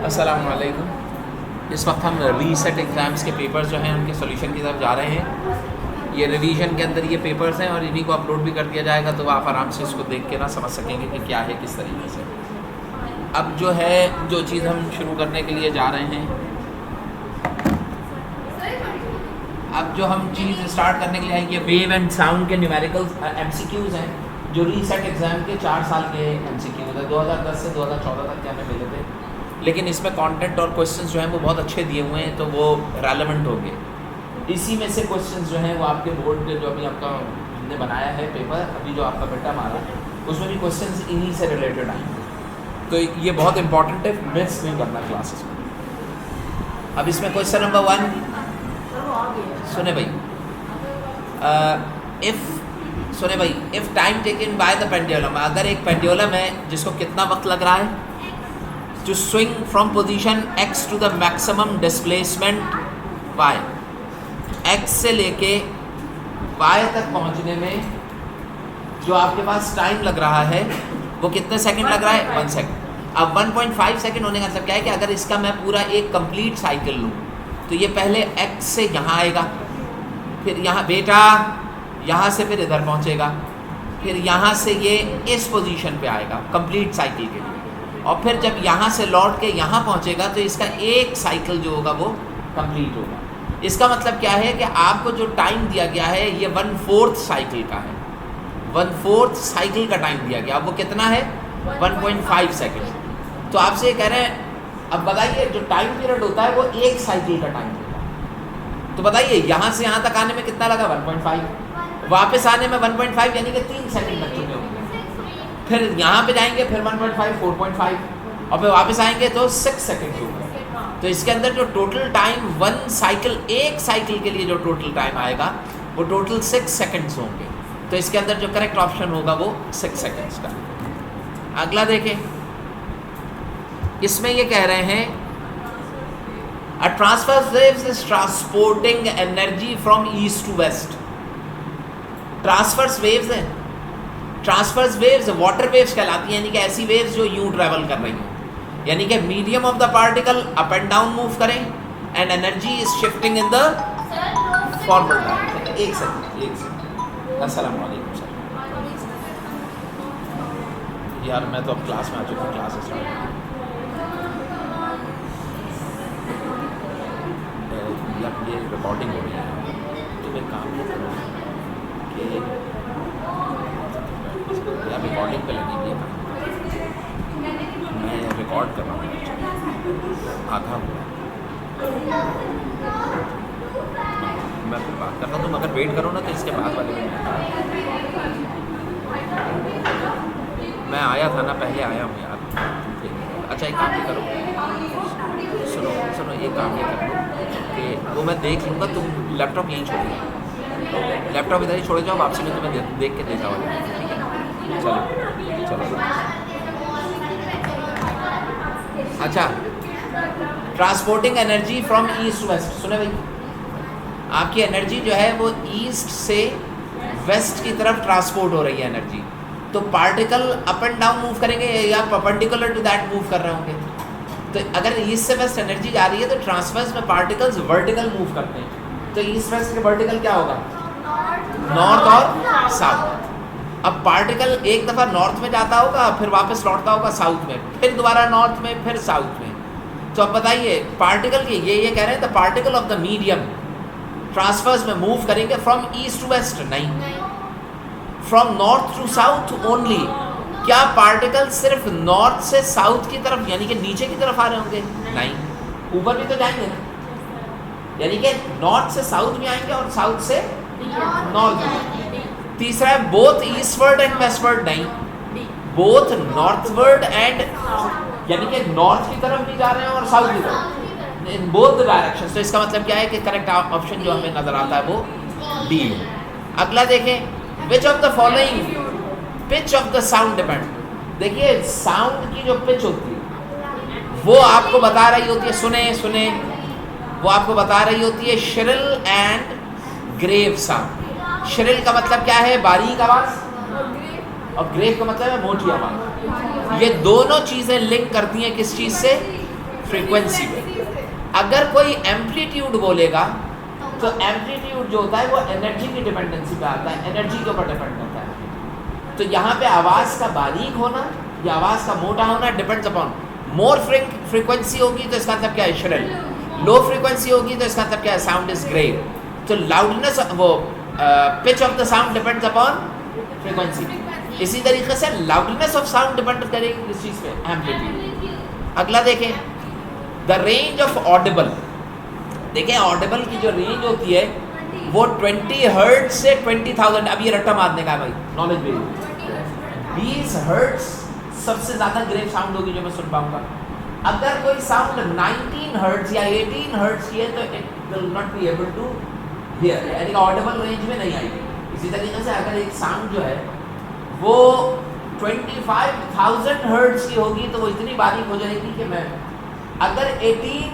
अस्सलाम वालेकुम। इस वक्त हम रीसेट एग्ज़ाम्स के पेपर्स जो हैं उनके सोल्यूशन की तरफ जा रहे हैं। ये रिवीजन के अंदर ये पेपर्स हैं और इन्हीं को अपलोड भी कर दिया जाएगा, तो आप आराम से इसको देख के ना समझ सकेंगे कि क्या है किस तरीके से। अब जो है जो चीज़ हम शुरू करने के लिए जा रहे हैं, अब जो हम चीज़ स्टार्ट करने के लिए आएंगे, वेव एंड साउंड के न्यूमेरिकल MCQs हैं जो रीसेट एग्ज़ाम के 4 साल के MCQs हैं। 2010 से 2014 तक के हमें मिले थे, लेकिन इसमें कंटेंट और क्वेश्चंस जो हैं वो बहुत अच्छे दिए हुए हैं, तो वो रेलेवेंट होंगे। इसी में से क्वेश्चंस जो हैं वो आपके बोर्ड पे जो अभी आपका हमने बनाया है पेपर, अभी जो आपका बेटा मारा उसमें भी क्वेश्चंस इन्हीं से रिलेटेड आएंगे, तो ये बहुत इंपॉर्टेंट है, मिस नहीं करना क्लासेस में। अब इसमें क्वेश्चन नंबर 1 सुने भाई, if time taken by the pendulum, अगर एक पेंडुलम है जिसको कितना वक्त लग रहा है to swing from position x to the maximum displacement y, x से लेके y तक पहुंचने में जो आपके पास टाइम लग रहा है वो कितने सेकंड लग रहा है? 1 सेकंड। अब 1.5 सेकंड होने का मतलब क्या है कि अगर इसका मैं पूरा एक कंप्लीट साइकिल लूँ तो ये पहले x से यहाँ आएगा, फिर यहाँ बेटा यहाँ से फिर इधर पहुँचेगा, फिर यहाँ से ये इस पोजीशन पे आएगा कंप्लीट साइकिल के लिए, और फिर जब यहाँ से लौट के यहाँ पहुँचेगा तो इसका एक साइकिल जो होगा वो कंप्लीट होगा। इसका मतलब क्या है कि आपको जो टाइम दिया गया है ये 1/4 साइकिल का है, 1/4 साइकिल का टाइम दिया गया। अब वो कितना है? 1.5 सेकेंड। तो आपसे ये कह रहे हैं, अब बताइए जो टाइम पीरियड होता है वो एक साइकिल का टाइम होगा, तो बताइए यहाँ से यहाँ तक आने में कितना लगा? 1.5, वापस आने में 1.5, यानी कि 3 सेकेंड लग चुके होंगे। फिर यहाँ पे जाएंगे फिर 1.5, 4.5, और फिर वापस आएंगे तो 6 सेकेंड होगा। तो इसके अंदर जो टोटल टाइम एक साइकिल के लिए जो टोटल टाइम आएगा वो टोटल 6 सेकेंड्स होंगे। तो इसके अंदर जो करेक्ट ऑप्शन होगा वो 6 सेकेंड्स का। अगला देखें, इसमें ये कह रहे हैं a transverse waves is transporting energy from east to west. Transverse waves हैं, ट्रांसवर्स वेव्स वाटर वेव्स कहलाती हैं, यानी कि ऐसी वेव्स जो यूं ट्रेवल कर रही हैं, यानी कि medium of the particle up and down move करें and energy is shifting in the forward direction. एक सेकंड। अस्सलाम वालेकुम सर। यार मैं तो अब क्लास में आ चुका हूँ, क्लास स्टार्ट ये रिकॉर्डिंग हो रही है, तुम एक काम नहीं करो कि यार रिकॉर्डिंग पे लगी हुई है, मैं रिकॉर्ड कर रहा हूँ आधा हुआ, मैं फिर बात कर रहा हूँ, तुम अगर वेट करो ना तो इसके बाद वाले में मैं आया था ना, पहले आया हूँ यार। अच्छा एक काम नहीं करो, सुनो एक काम नहीं करो कि वो मैं देख लूँगा, तुम लैपटॉप यहीं छोड़िए, लैपटॉप इधर ही छोड़ जाओ, वापसी में तुम्हें देख के देखा वाले, ठीक है? चलो। अच्छा, transporting energy from east to west. सुने भाई, आपकी एनर्जी जो है वो ईस्ट से वेस्ट की तरफ ट्रांसपोर्ट हो रही है एनर्जी, तो particle up and down move करेंगे या परपेंडिकुलर टू दैट मूव कर रहे होंगे। तो अगर ईस्ट से वेस्ट एनर्जी जा रही है तो ट्रांसवर्स में पार्टिकल्स वर्टिकल मूव करते हैं, तो ईस्ट वेस्ट के वर्टिकल क्या होगा? नॉर्थ और साउथ। अब पार्टिकल एक दफ़ा नॉर्थ में जाता होगा, फिर वापस लौटता होगा साउथ में, फिर दोबारा नॉर्थ में, फिर साउथ में। तो अब बताइए पार्टिकल की ये कह रहे हैं the particle of the medium transverse में मूव करेंगे फ्रॉम ईस्ट टू वेस्ट? नहीं, from north to south only. क्या पार्टिकल सिर्फ नॉर्थ से साउथ की तरफ यानी कि नीचे की तरफ आ रहे होंगे? नहीं, ऊपर भी तो जाएंगे ना, यानी कि नॉर्थ से साउथ में आएंगे और साउथ से नॉर्थ में। तीसरा है बोथ ईस्टवर्ड एंड वेस्टवर्ड, नहीं, बोथ नॉर्थवर्ड एंड, यानी कि नॉर्थ की तरफ भी जा रहे हैं और साउथ की तरफ, इन बोथ डायरेक्शंस। तो इसका मतलब क्या है कि करेक्ट ऑप्शन जो हमें नजर आता है वो डी है। अगला देखें, विच of the following pitch of the sound depend. देखिए साउंड की जो पिच होती है वो आपको बता रही होती है, सुने वो आपको बता रही होती है shrill and grave sound. Shrill का मतलब क्या है? बारीक आवाज, और ग्रेव का मतलब है मोटी आवाज। ये दोनों चीजें लिंक करती हैं किस चीज से? फ्रीक्वेंसी पे। अगर कोई एम्पलीट्यूड बोलेगा तो एम्पलीट्यूड जो होता है वो एनर्जी की डिपेंडेंसी पे आता है, एनर्जी के ऊपर डिपेंड करता है। तो यहाँ पे आवाज़ का बारीक होना या आवाज़ का मोटा होना डिपेंड्स अपॉन, मोर फ्रीक्वेंसी होगी तो इसका मतलब क्या है श्रिल, लो फ्रीक्वेंसी होगी तो इसका मतलब क्या है साउंड इज ग्रेव। तो लाउडनेस वो pitch of the sound depends upon frequency. इसी तरीके से लाउडनेस ऑफ साउंड डिपेंड करेगी किस चीज़ पे, एम्पलीट्यूड। अगला देखें द रेंज ऑफ ऑडिबल। देखें ऑडिबल की जो रेंज होती है वो 20 हर्ट्ज से 20,000, अब ये रट्टा मारने का है भाई, नॉलेज बेस्ड। 20 हर्ट्ज सबसे ज़्यादा ग्रेव साउंड होगी जो मैं सुन पाऊंगा। अगर कोई साउंड 19 हर्ट्ज या 18 हर्ट्ज की है तो it will not be able to hear, यानी ऑडिबल रेंज में नहीं आएगी। इसी तरीके से अगर एक साउंड जो है वो 25,000 हर्ट्ज की होगी तो वो इतनी बारीक हो जाएगी कि मैं, अगर 18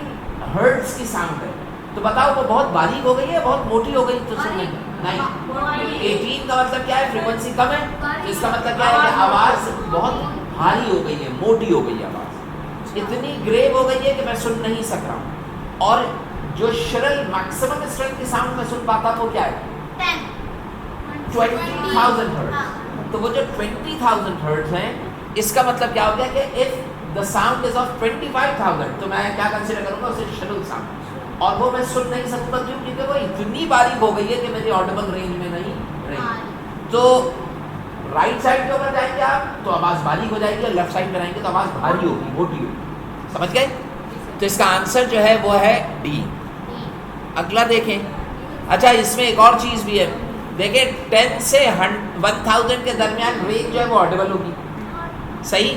हर्ट्ज की साउंड है तो बताओ वो बहुत बारीक हो गई है, बहुत मोटी हो गई तो सुनने नहीं। 18 का मतलब क्या है, फ्रीक्वेंसी कम है, तो इसका मतलब क्या है कि आवाज़ बहुत भारी हो गई है, मोटी हो गई है, आवाज़ इतनी ग्रेव हो गई है कि मैं सुन नहीं सक रहा हूँ। और जो श्रिल मैक्सिमम स्ट्रेंथ की साउंड मैं सुन पाता वो क्या है, 20,000 हर्ट्ज। तो वो जो 20,000 हर्ट्ज है इसका मतलब क्या हो गया कि if the sound is of 25,000 तो मैं क्या कंसीडर करूँगा उसे श्रिल साउंड, और वो मैं सुन नहीं सकूँगा क्यों, क्योंकि वो इतनी बारीक हो गई है कि मेरी ऑडिबल रेंज में नहीं रही। तो राइट साइड के ऊपर जाएंगे आप तो आवाज़ बारीक हो जाएगी, और लेफ्ट साइड में रहेंगे तो आवाज़ भारी होगी, मोटी होगी। समझ गए? तो इसका आंसर जो है वो है डी। अगला देखें। अच्छा इसमें एक और चीज़ भी है, देखें 10 से 1000 के दरमियान रेंज जो है वो ऑडिबल होगी, सही।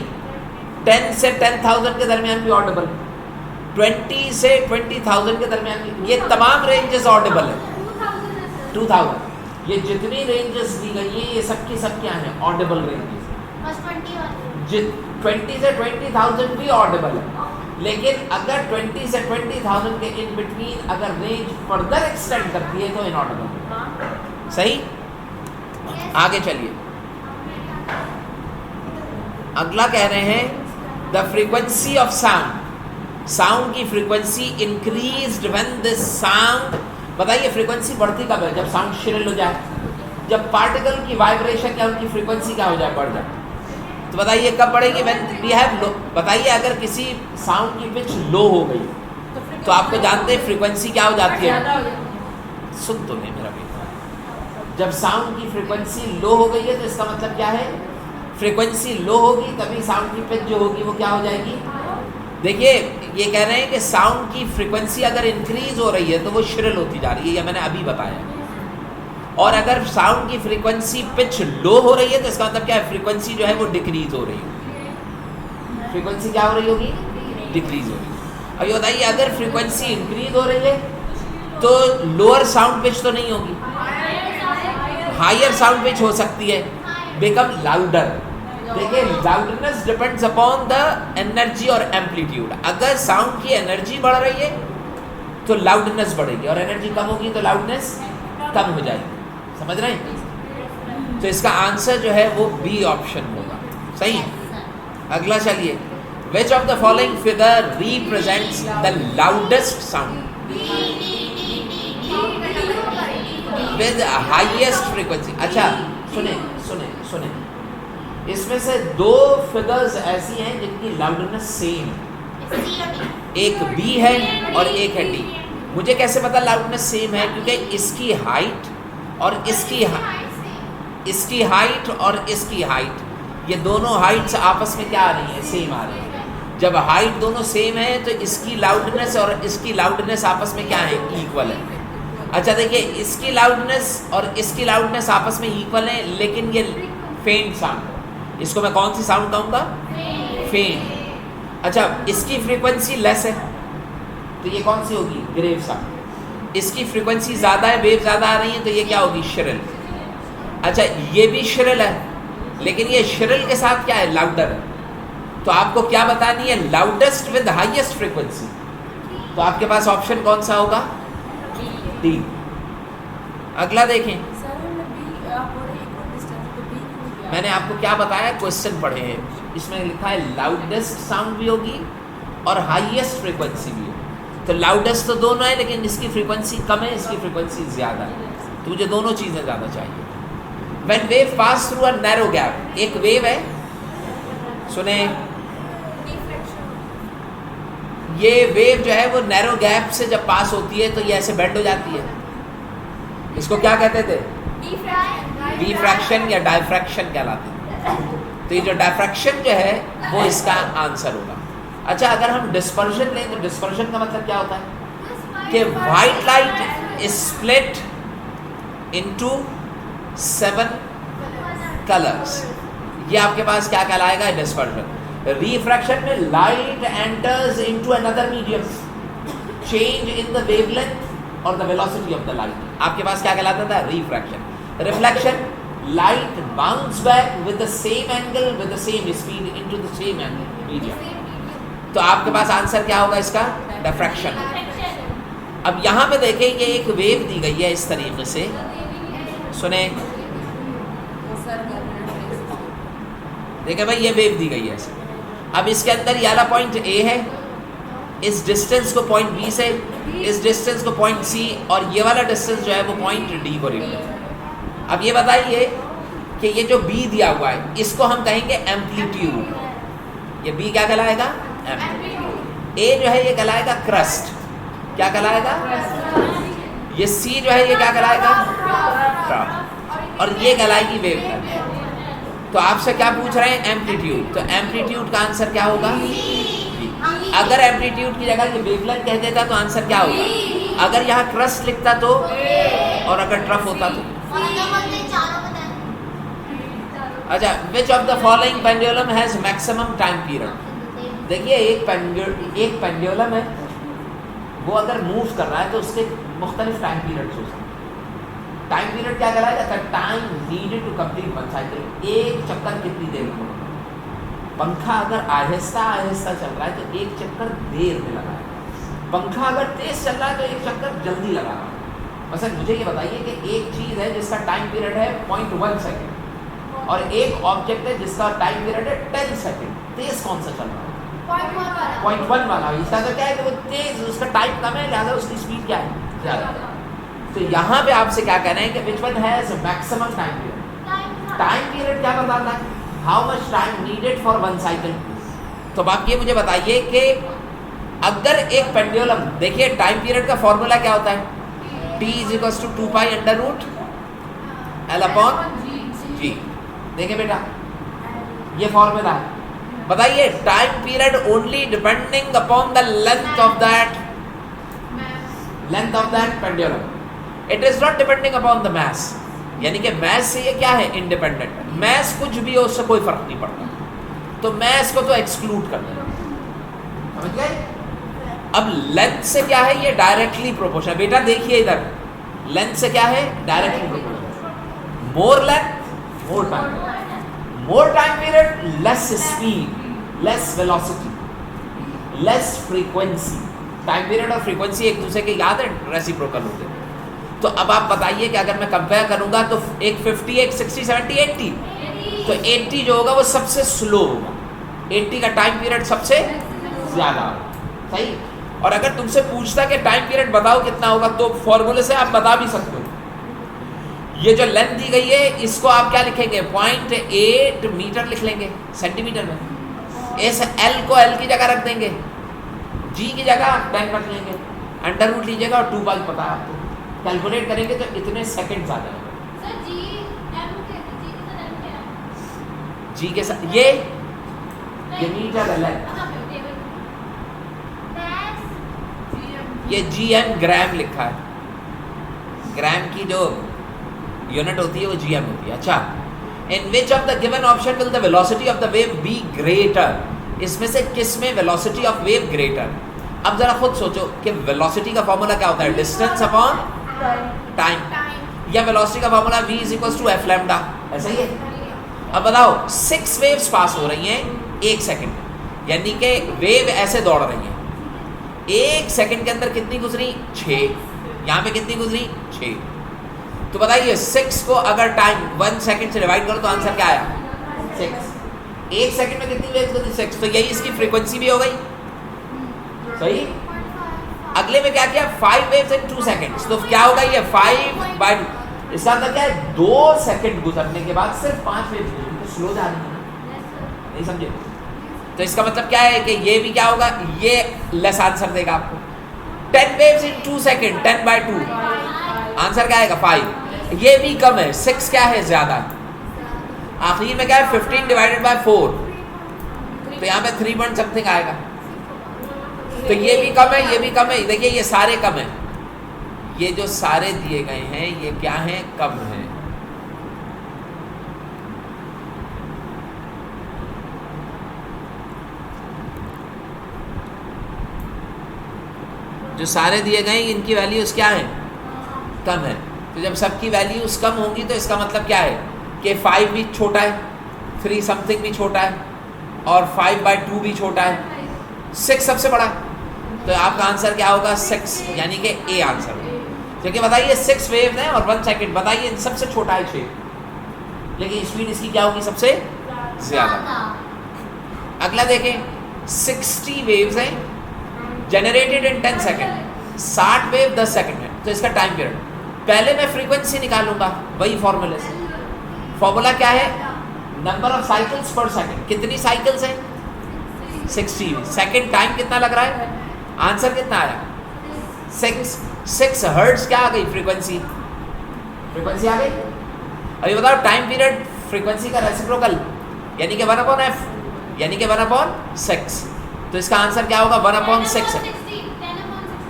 10 से 10,000 के दरमियान भी ऑडिबल, 20 से 20,000 के दरमियान भी, ये तमाम रेंजेस ऑडिबल है। 2000 ये जितनी रेंजेस दी गई हैं ये सब की सब क्या हैं, ऑडिबल रेंजेस। 20 से 20,000 भी ऑडिबल है, लेकिन अगर 20 से 20,000 के इन बिटवीन अगर रेंज फर्दर एक्सटेंड करती है तो इनऑडिबल। सही, आगे चलिए। अगला कह रहे हैं the frequency of sound, sound की frequency increased when this sound. बताइए फ्रीक्वेंसी बढ़ती कब है, जब साउंड श्रिल हो जाए, जब पार्टिकल की वाइब्रेशन या उनकी फ्रीक्वेंसी क्या हो जाए, बढ़ जाए। तो बताइए कब बढ़ेगी, व्हेन वी हैव लो। बताइए अगर किसी साउंड की पिच लो हो गई तो आपको जानते हैं फ्रीक्वेंसी क्या हो जाती है, सुन तो नहीं मेरा बेटा, जब साउंड की फ्रीक्वेंसी लो हो गई है तो इसका मतलब क्या है, फ्रीक्वेंसी लो होगी तभी साउंड की पिच जो होगी वो क्या हो जाएगी। देखिए ये कह रहे हैं कि साउंड की फ्रीक्वेंसी अगर इंक्रीज हो रही है तो वो श्रिल होती जा रही है, ये मैंने अभी बताया। और अगर साउंड की फ्रीक्वेंसी पिच लो हो रही है तो इसका मतलब क्या है, फ्रीक्वेंसी जो है वो डिक्रीज हो रही है। फ्रीक्वेंसी क्या हो रही होगी, डिक्रीज हो रही है। अब ये बताइए अगर फ्रीक्वेंसी इंक्रीज हो रही है तो लोअर साउंड पिच तो नहीं होगी, हायर साउंड पिच हो सकती है, बिकम लाउडर। देखिए loudness depends upon the energy और एम्पलीट्यूड। अगर साउंड की एनर्जी बढ़ रही है तो लाउडनेस बढ़ेगी, और एनर्जी कम होगी तो लाउडनेस कम हो जाएगी। समझ रहे हैं? तो इसका आंसर जो है वो बी ऑप्शन होगा, सही। अगला चलिए, विच of the following figure represents the loudest sound with highest frequency. अच्छा सुने सुने सुने, इसमें से दो फिगर्स ऐसी हैं जिनकी लाउडनेस सेम है, एक बी है और एक है डी। मुझे कैसे पता लाउडनेस सेम है, क्योंकि इसकी हाइट और इसकी हाइट और इसकी हाइट, ये दोनों हाइट्स आपस में क्या आ रही हैं, सेम आ रही है। जब हाइट दोनों सेम है तो इसकी लाउडनेस और इसकी लाउडनेस आपस में क्या है, इक्वल है। अच्छा देखिए इसकी लाउडनेस और इसकी लाउडनेस आपस में इक्वल है, लेकिन ये फेंट साउंड, इसको मैं कौन सी साउंड कहूँगा, फेंट। अच्छा इसकी फ्रीक्वेंसी लेस है तो ये कौन सी होगी, ग्रेव साउंड। इसकी फ्रीक्वेंसी ज़्यादा है, वेव ज़्यादा आ रही है तो ये क्या होगी, श्रिल। अच्छा ये भी श्रिल है, लेकिन ये श्रिल के साथ क्या है, लाउडर है। तो आपको क्या बतानी है, लाउडेस्ट विद हाईएस्ट फ्रीक्वेंसी। तो आपके पास ऑप्शन कौन सा होगा, डी। अगला देखें, मैंने आपको क्या बताया, क्वेश्चन पढ़े हैं, इसमें लिखा है लाउडेस्ट साउंड भी होगी और हाईएस्ट फ्रीक्वेंसी भी है। तो लाउडेस्ट तो दोनों है, लेकिन इसकी फ्रीक्वेंसी कम है, इसकी फ्रीक्वेंसी ज़्यादा है, तो मुझे दोनों चीज़ें ज़्यादा चाहिए। When wave pass through a narrow gap, एक वेव है, सुने, ये वेव जो है वो नैरो गैप से जब पास होती है तो ये ऐसे बेंड हो जाती है। इसको क्या कहते थे? डिफ्रैक्शन या डायफ्रैक्शन कहलाते हैं। तो ये जो डायफ्रैक्शन जो है वो इसका आंसर होगा। अच्छा, अगर हम डिस्पर्जन लें तो डिस्पर्जन का मतलब क्या होता है कि white light is split into 7 colours. ये आपके पास क्या कहलाएगा? डिस्पर्जन। रिफ्रैक्शन में light enters into another medium, change in the wavelength और the velocity of the light, आपके पास क्या कहलाता था? Refraction. Reflection, light bounce back with the same angle with the same speed into the same angle medium. तो आपके पास answer क्या होगा इसका? डिफ्रैक्शन। अब यहाँ पे देखें कि एक वेव दी गई है इस तरीके से, सुने, देखें भाई ये वेव दी गई है ऐसे। अब इसके अंदर ये वाला पॉइंट ए है, इस डिस्टेंस को पॉइंट बी से, इस डिस्टेंस को पॉइंट सी, और ये वाला डिस्टेंस जो है वो पॉइंट डी को रीड है। अब ये बताइए कि ये जो बी दिया हुआ है इसको हम कहेंगे एम्पलीट्यूड। ये बी क्या कहलाएगा? एम्पलीट्यूड। ए जो है ये कहलाएगा क्रस्ट, क्या कहलाएगा? ये सी जो है ये क्या कहलाएगा? ट्रफ। और ये कहलाएगी वेव। तो आपसे क्या पूछ रहे हैं? एम्पलीट्यूड। तो एम्पलीट्यूड का आंसर क्या होगा? अगर एम्पलीट्यूड की जगह ये वेवलेंथ कह देता तो आंसर क्या होगा? अगर यहाँ क्रस्ट लिखता तो, और अगर ट्रफ होता तो। अच्छा, विच of the following pendulum has maximum time period? देखिए एक पेंडुलम है, वो अगर मूव कर रहा है तो उसके मुख्तलिफ टाइम पीरियड्स हो सकते हैं। टाइम पीरियड क्या कहलाएगा? The time needed to complete one cycle. एक चक्कर कितनी देर में? पंखा अगर आहिस्ता आहिस्ता चल रहा है तो एक चक्कर देर में लगा है, पंखा अगर तेज चल रहा है तो एक चक्कर जल्दी लगा रहा है। मतलब मुझे ये बताइए कि एक चीज़ है जिसका टाइम पीरियड है 0.1 सेकेंड, और एक ऑब्जेक्ट है जिसका टाइम पीरियड है 10 सेकेंड, तेज कौन सा चल रहा है? 0.1 वाला। इसका तो क्या है कि वो तेज, उसका टाइम कम है, लिहाजा उसकी स्पीड क्या है? ज़्यादा। तो यहाँ पे आपसे क्या कहना है कि which one has maximum time period? Time period क्या बताता है? How much time needed for one cycle. तो अब आप ये मुझे बताइए कि अगर एक पेंडुलम, देखिए टाइम पीरियड का फॉर्मूला क्या होता है? T = 2 pi under root L upon G। देखिए बेटा ये फॉर्मूला है। बताइए time period only depending upon the length of that pendulum, it is not depending upon the mass. यानी कि मैस से ये क्या है? इंडिपेंडेंट। मैस कुछ भी हो उससे कोई फर्क नहीं पड़ता, तो मैस को तो एक्सक्लूड कर देना, समझ गए? अब लेंथ से क्या है? ये डायरेक्टली प्रोपोर्शनल। बेटा देखिए इधर, लेंथ से क्या है? Directly proportional. More length more time, more time period less speed less velocity less frequency. Time period और फ्रीक्वेंसी एक दूसरे के याद है रेसिप्रोकल होते हैं। तो अब आप बताइए कि अगर मैं कंपेयर करूंगा तो एक 50, एक 60, 70, 80, तो 80 जो होगा वो सबसे स्लो होगा, 80 का टाइम पीरियड सबसे ज़्यादा होगा, सही। और अगर तुमसे पूछता कि टाइम पीरियड बताओ कितना होगा, तो फॉर्मूले से आप बता भी सकते हो। ये जो लेंथ दी गई है इसको आप क्या लिखेंगे? 0.8 मीटर लिख लेंगे सेंटीमीटर में। इस L को L की जगह रख देंगे, G की जगह 10 रख लेंगे, अंडर रूट लीजिएगा और 2 पाई पता है आपको, कैलकुलेट करेंगे तो इतने सेकंड्स आ जाएंगे। G के साथ ये मीटर है, ये GM ग्राम लिखा है, ग्राम की जो यूनिट होती है वो GM होती है। अच्छा, in which of the given option will the velocity of the wave be greater? इसमें से किस में वेलोसिटी ऑफ वेव ग्रेटर? अब जरा खुद सोचो कि वेलोसिटी का फॉर्मूला क्या होता है? डिस्टेंस अपॉन टाइम, या वेलोसिटी का फॉर्मूला v = f लैम्डा, ऐसा ही है। अब बताओ 6 वेव्स पास हो रही हैं 1 सेकंड, यानी कि वेव ऐसे दौड़ रही हैं, 1 सेकंड के अंदर कितनी गुजरी? 6। यहाँ पे कितनी गुजरी? 6। तो बताइए 6 को अगर टाइम 1 सेकंड से डिवाइड करो तो आंसर क्या आया? 6। 1 सेकंड में कितनी वेव्स गुजरी? 6। तो यही इसकी फ्रीक्वेंसी भी हो गई, भाई अगले में क्या किया 5 वेव्स इन 2 सेकेंड्स, तो क्या होगा ये 5/2, इसका मतलब क्या है 2 सेकंड गुजरने के बाद सिर्फ 5 वेव्स गुजरी, तो स्लो जा रही है ना, नहीं समझे? तो इसका मतलब क्या है कि ये भी क्या होगा, ये लेस आंसर देगा आपको। 10 वेव्स इन 2 सेकेंड 10/2, आंसर क्या आएगा 5, ये भी कम है, 6 क्या है ज्यादा। आखिर में क्या है 15 डिवाइडेड बाय 4, तो यहाँ पे 3 पॉइंट समथिंग आएगा, तो ये भी कम है, ये भी कम है, देखिए ये सारे कम है, ये जो सारे दिए गए हैं ये क्या है, कम है। जो सारे दिए गए हैं इनकी वैल्यूज क्या है, कम है। तो जब सबकी वैल्यूज कम होंगी तो इसका मतलब क्या है कि 5 भी छोटा है, 3 समथिंग भी छोटा है, और 5/2 भी छोटा है, 6 सबसे बड़ा है। तो आपका आंसर क्या होगा 6, यानी कि ए आंसर है। क्योंकि बताइए 6 वेव हैं और 1 सेकेंड, बताइए इन सबसे छोटा है 6, लेकिन स्पीड इसकी क्या होगी सबसे ज्यादा। अगला देखें 60 वेव्स हैं generated in 10 second, 60 wave 10 second में, तो इसका टाइम पीरियड पहले मैं फ्रीक्वेंसी निकालूंगा वही फॉर्मूले से। फॉर्मूला क्या है, नंबर ऑफ साइकिल्स पर सेकंड, कितनी साइकिल्स हैं 60, सेकंड टाइम कितना लग रहा है, आंसर कितना आया 6 हर्ट्ज क्या आ गई, फ्रीक्वेंसी आ गई। अभी बताओ टाइम पीरियड फ्रीक्वेंसी का रेसिप्रोकल यानी कि 1/f, यानी कि 1/6, तो इसका आंसर क्या होगा 1/6 है।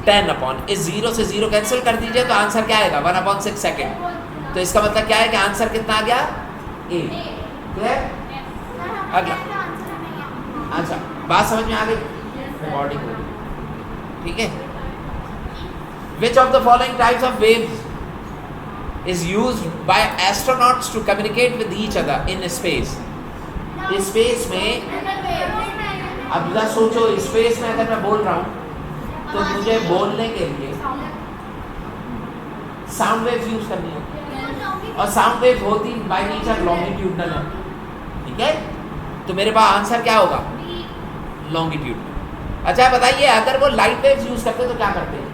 10 इस 0 से 0 कैंसिल कर दीजिए तो आंसर क्या आएगा 1/6 सेकेंड। तो इसका मतलब क्या है कि आंसर कितना आ गया ए। क्लियर? अगला, अच्छा बात समझ में आ गई, रिकॉर्डिंग हो गई, ठीक है। Which of the following types of waves is used by astronauts to communicate with each other in space? Space में अब जरा सोचो, स्पेस में अगर मैं बोल रहा हूँ तो मुझे बोलने के लिए साउंड वेव्स यूज करनी होगी, और साउंड वेव्स होती बाय नेचर लॉन्गिट्यूडनल है, ठीक है। तो मेरे पास आंसर क्या होगा लॉन्गिट्यूडनल। अच्छा बताइए अगर वो लाइट वेव्स यूज करते तो क्या करते हैं,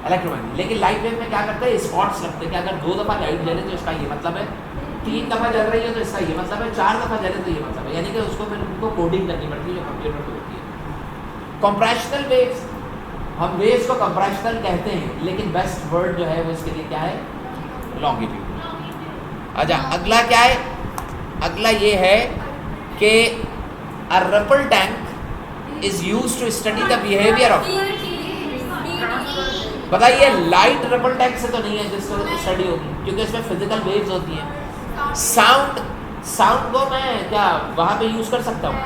इलेक्ट्रोमैग्नेटिक। लेकिन लाइट वेव में क्या करते हैं, स्पॉट्स लगते हैं कि अगर 2 दफ़ा लाइट जले तो इसका ये मतलब है, 3 दफ़ा जल रही है तो इसका ये मतलब है, 4 दफ़ा जले तो ये मतलब है, यानी कि उसको फिर उनको कोडिंग करनी पड़ती है जो कंप्यूटर पर होती है। कंप्रेशनल वेव्स, हम वेव्स को कंप्रेशनल कहते हैं, लेकिन बेस्ट वर्ड जो है वो इसके लिए क्या है लॉन्गिट्यूड। अच्छा अगला क्या है, अगला ये है कि a ripple tank is used to study the behaviour of, बताइए लाइट रिपल टैंक से तो नहीं है जिससे स्टडी होगी, क्योंकि इसमें फिजिकल वेव्स होती हैं। साउंड को मैं क्या वहाँ पे यूज कर सकता हूँ,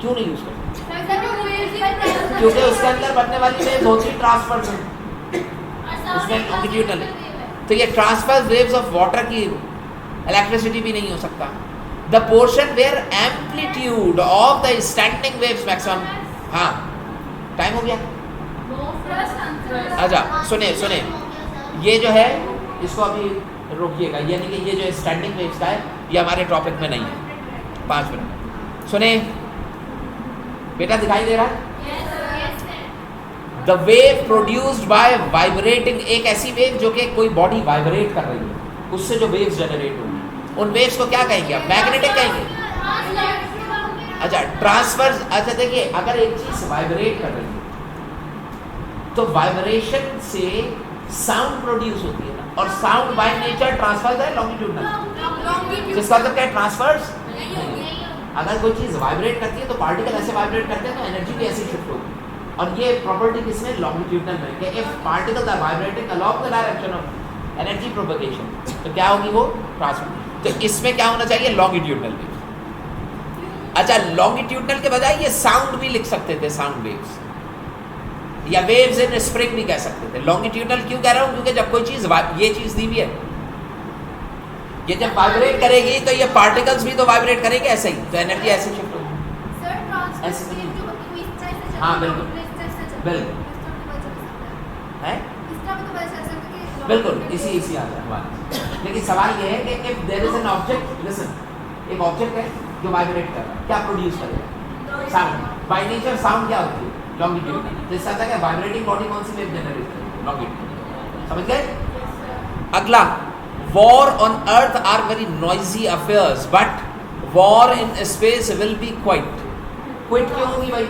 क्यों नहीं यूज कर सकता, क्योंकि उसके अंदर बनने वाली वेव्स होती है ट्रांसफर से, उसमें लॉन्गिट्यूडनल, तो ये ट्रांसफर वेव्स ऑफ वाटर की इलेक्ट्रिसिटी भी नहीं हो सकता। The portion where amplitude of the standing waves maximum, हाँ टाइम हो गया। अच्छा सुने ये जो है इसको अभी रोकिएगा, यानी कि ये जो स्टैंडिंग वेव्स का है ये हमारे टॉपिक में नहीं है। 5 मिनट सुने बेटा, दिखाई दे रहा है the wave produced by vibrating, एक ऐसी वेव जो कि कोई बॉडी वाइब्रेट कर रही है, उससे जो वेव्स जनरेट होंगी उन वेव्स को क्या कहेंगे आप, मैग्नेटिक कहेंगे। अच्छा ट्रांसफर, अच्छा देखिए अगर एक चीज वाइब्रेट कर रही है तो वाइब्रेशन से साउंड प्रोड्यूस होती है ना, और साउंड बाय नेचर ट्रांसफर है लॉन्गिट्यूडनल, जिसका मतलब क्या है ट्रांसफर्स। अगर कोई चीज़ वाइब्रेट करती है तो पार्टिकल ऐसे वाइब्रेट करते हैं तो एनर्जी भी ऐसे शिफ्ट होगी, और ये प्रॉपर्टी किसमें लॉन्गिट्यूडनल में, कि if particles are vibrating along the direction of energy propagation तो क्या होगी वो ट्रांसफर। तो इसमें क्या होना चाहिए लॉन्गिट्यूडनल वेव। अच्छा लॉन्गिट्यूडनल के बजाय ये साउंड भी लिख सकते थे, साउंड वेव्स या वेव्स इन स्प्रिंग भी कह सकते थे। लॉन्गिट्यूडनल क्यों कह रहा हूँ, क्योंकि जब कोई चीज़ ये चीज़ दी भी है, ये जब वाइब्रेट करेगी तो ये पार्टिकल्स भी तो वाइब्रेट करेंगे ऐसे ही, तो एनर्जी ऐसे शिफ्ट होगी ऐसे। हाँ बिल्कुल बिल्कुल है, बिल्कुल इसी आ रहा है। लेकिन सवाल ये है कि if there is an object, listen, एक ऑब्जेक्ट है जो वाइब्रेट कर रहा है, क्या प्रोड्यूस करेगा साउंड, बाय नेचर साउंड क्या होती है? लॉन्गिट्यूड। तो इसका क्या है, वाइब्रेटिंग बॉडी कौन सी वेव जनरेट करती है? लॉन्गिट्यूड। समझ गए? अगला, war on earth are very noisy affairs but war in space will be quite. Quiet क्यों होगी भाई?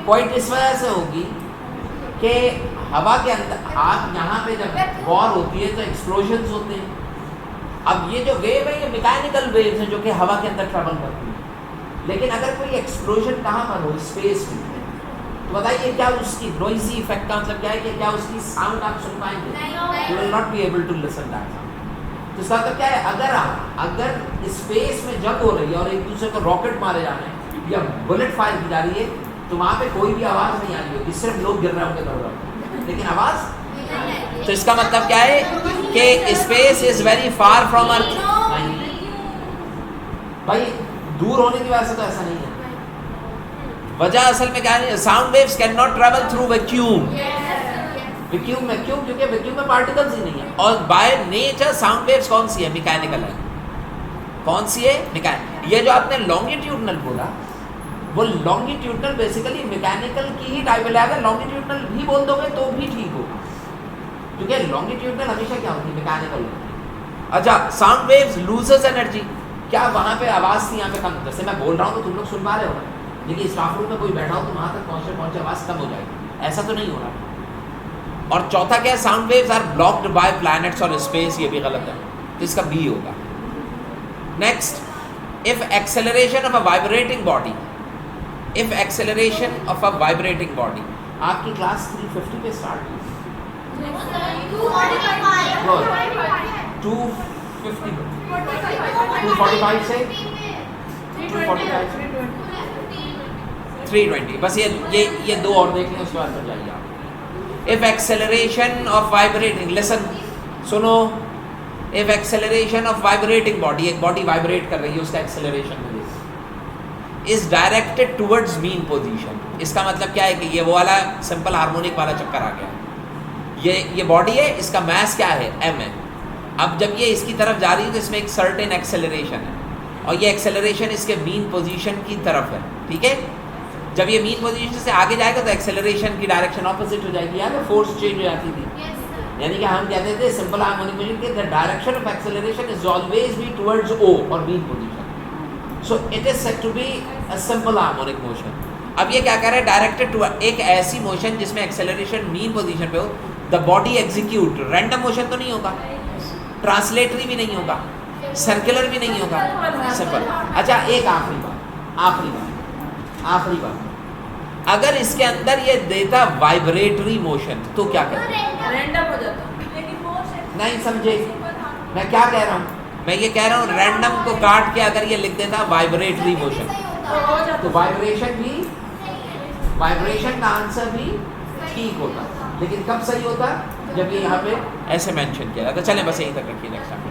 क्वाइट इस वजह से होगी कि हवा के अंदर, आप यहाँ पे जब वॉर होती है तो एक्सप्लोजन्स होते हैं। अब ये जो वेव है ये मैकेनिकल वेव्स हैं जो कि हवा के अंदर ट्रैवल करती हैं। लेकिन अगर कोई एक्सप्लोजन कहाँ पर हो, स्पेस में, तो बताइए क्या उसकी नॉइजी इफेक्ट का मतलब क्या है कि क्या उसकी साउंड आप सुन पाएंगे? You will not be able to listen that sound. तो इसका मतलब क्या है, अगर स्पेस में जंग हो रही है और एक दूसरे को रॉकेट मारे जा रहे हैं या बुलेट फायर की जा रही है, तो वहाँ पे कोई भी आवाज़ नहीं आ रही होगी, सिर्फ लोग गिर रहे होंगे दौड़ रहे, लेकिन आवाज़। तो इसका मतलब क्या है कि space is very far from earth. भाई दूर होने की वजह से तो ऐसा नहीं है। वजह असल में क्या है, sound waves can not travel through vacuum. Vacuum में क्यों? क्योंकि वैक्यूम में पार्टिकल्स ही नहीं है। और बाय नेचर साउंड वेव्स कौन सी है? मैकेनिकल है। कौन सी है? मैकेनिकल। ये जो आपने लॉन्गिट्यूडनल बोला, वो लॉन्गिट्यूडनल बेसिकली मैकेनिकल की ही टाइप है। अगर लॉन्गिट्यूडनल भी बोल दोगे तो भी ठीक होगा, क्योंकि लॉन्गिट्यूडनल हमेशा क्या होती है? मैकेनिकल होती है। अच्छा, साउंड वेव्स लूजेस एनर्जी। क्या वहाँ पे आवाज़ थी, यहाँ पे कम? जैसे मैं बोल रहा हूँ तो तुम लोग सुन पा रहे हो ना, लेकिन स्टाफ रूम में कोई बैठा हो तो वहाँ तक पहुँचे पहुँचे आवाज़ कम हो जाएगी, ऐसा तो नहीं हो रहा। और चौथा क्या है, sound waves are blocked by planets और स्पेस। ये भी गलत है, तो इसका बी होगा। Next, if acceleration of a vibrating body, if acceleration of a vibrating body. आपकी क्लास 350 पे स्टार्ट हुई, 245 से 245 से 320। बस ये दो और देख लें, उसके बाद चल जाइए आप। If acceleration of vibrating, listen, सुनो। If acceleration of vibrating body, एक बॉडी वाइब्रेट कर रही है, उसका acceleration is directed towards mean position. इसका मतलब क्या है कि ये वो वाला सिंपल हार्मोनिक वाला चक्कर आ गया। ये बॉडी है, इसका मास क्या है? m है। अब जब ये इसकी तरफ जा रही है तो इसमें एक सर्टेन एक्सेलरेशन है, और ये एक्सेलरेशन इसके मीन पोजीशन की तरफ है, ठीक है। जब ये मीन पोजीशन से आगे जाएगा तो एक्सेलरेशन की डायरेक्शन ऑपोजिट हो जाएगी, यार फोर्स चेंज हो जाती थी। यानी कि हम कहते थे सिंपल हार्मोनिक मोशन के the direction of acceleration is always be towards o और mean position. So it is said to be a simple harmonic motion. अब ये क्या कर रहा है? डायरेक्टेड टू एक ऐसी मोशन जिसमें एक्सेलरेशन मीन पोजीशन पे हो, the body execute. Random motion तो नहीं होगा, ट्रांसलेटरी भी नहीं होगा, सर्कुलर भी नहीं होगा, सिंपल। अच्छा, एक आखिरी बात, अगर इसके अंदर ये देता वाइब्रेटरी मोशन तो क्या करते? रैंडम हो जाता। नहीं समझे मैं क्या कह रहा हूँ? मैं ये कह रहा हूँ रैंडम को काट के अगर ये लिख देता वाइब्रेटरी मोशन, तो वाइब्रेशन का आंसर भी ठीक होता। लेकिन कब सही होता? जब ये यहाँ पे ऐसे मेंशन किया। तो चलें बस यहीं तक रखिए, नेक्स्ट टाइम।